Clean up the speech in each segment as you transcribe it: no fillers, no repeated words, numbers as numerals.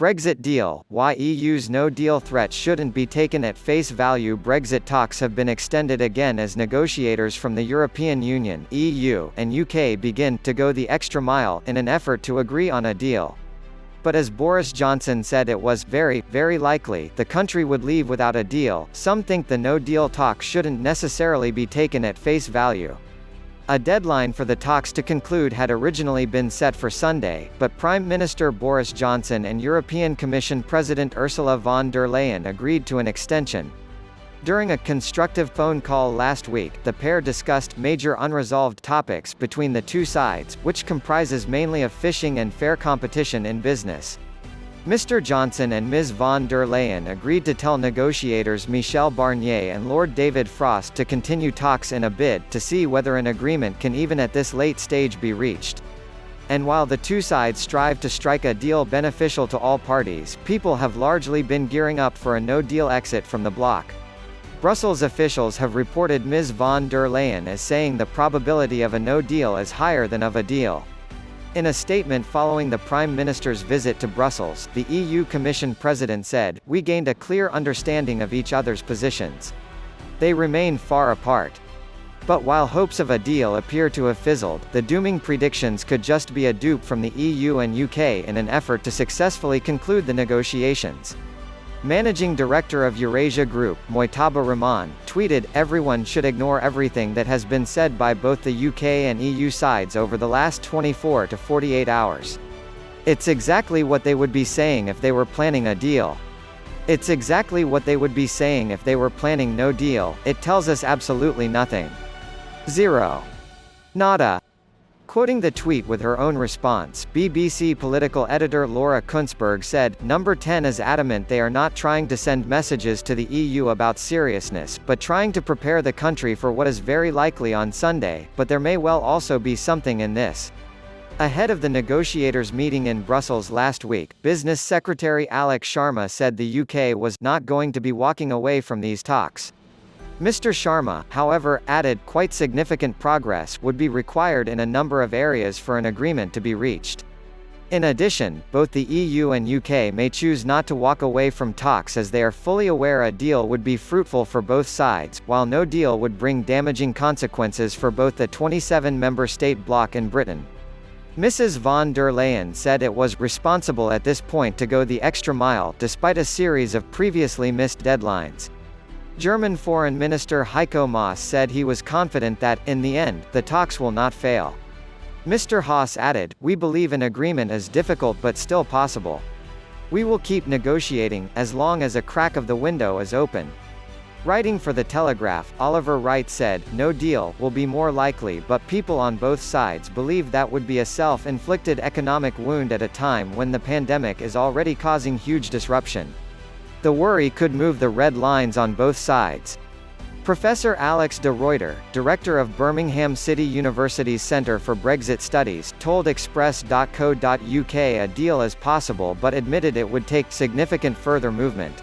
Brexit deal, why EU's no-deal threat shouldn't be taken at face value. Brexit talks have been extended again as negotiators from the European Union (EU) and UK begin to go the extra mile in an effort to agree on a deal. But as Boris Johnson said, it was very, very likely the country would leave without a deal. Some think the no-deal talks shouldn't necessarily be taken at face value. A deadline for the talks to conclude had originally been set for Sunday, but Prime Minister Boris Johnson and European Commission President Ursula von der Leyen agreed to an extension. During a constructive phone call last week, the pair discussed major unresolved topics between the two sides, which comprises mainly of fishing and fair competition in business. Mr. Johnson and Ms. von der Leyen agreed to tell negotiators Michel Barnier and Lord David Frost to continue talks in a bid to see whether an agreement can even at this late stage be reached. And while the two sides strive to strike a deal beneficial to all parties, people have largely been gearing up for a no-deal exit from the bloc. Brussels officials have reported Ms. von der Leyen as saying the probability of a no-deal is higher than of a deal. In a statement following the Prime Minister's visit to Brussels, the EU Commission President said, "We gained a clear understanding of each other's positions. They remain far apart." But while hopes of a deal appear to have fizzled, the dooming predictions could just be a dupe from the EU and UK in an effort to successfully conclude the negotiations. Managing Director of Eurasia Group, Mojtaba Rahman, tweeted, "Everyone should ignore everything that has been said by both the UK and EU sides over the last 24 to 48 hours. It's exactly what they would be saying if they were planning a deal. It's exactly what they would be saying if they were planning no deal. It tells us absolutely nothing. Zero. Nada." Quoting the tweet with her own response, BBC political editor Laura Kunzberg said, "Number 10 is adamant they are not trying to send messages to the EU about seriousness, but trying to prepare the country for what is very likely on Sunday, but there may well also be something in this." Ahead of the negotiators' meeting in Brussels last week, Business Secretary Alok Sharma said the UK was not going to be walking away from these talks. Mr. Sharma, however, added, quite significant progress would be required in a number of areas for an agreement to be reached. In addition, both the EU and UK may choose not to walk away from talks as they are fully aware a deal would be fruitful for both sides, while no deal would bring damaging consequences for both the 27-member state bloc and Britain. Mrs. von der Leyen said it was responsible at this point to go the extra mile, despite a series of previously missed deadlines. German Foreign Minister Heiko Maas said he was confident that, in the end, the talks will not fail. Mr. Haas added, "We believe an agreement is difficult but still possible. We will keep negotiating, as long as a crack of the window is open." Writing for The Telegraph, Oliver Wright said, "No deal will be more likely, but people on both sides believe that would be a self-inflicted economic wound at a time when the pandemic is already causing huge disruption. The worry could move the red lines on both sides." Professor Alex de Ruyter, director of Birmingham City University's Centre for Brexit Studies, told Express.co.uk a deal is possible but admitted it would take significant further movement.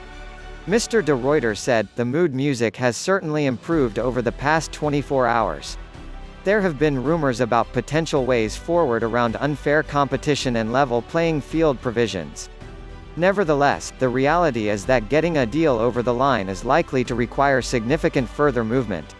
Mr. de Ruyter said, "The mood music has certainly improved over the past 24 hours. There have been rumours about potential ways forward around unfair competition and level playing field provisions. Nevertheless, the reality is that getting a deal over the line is likely to require significant further movement."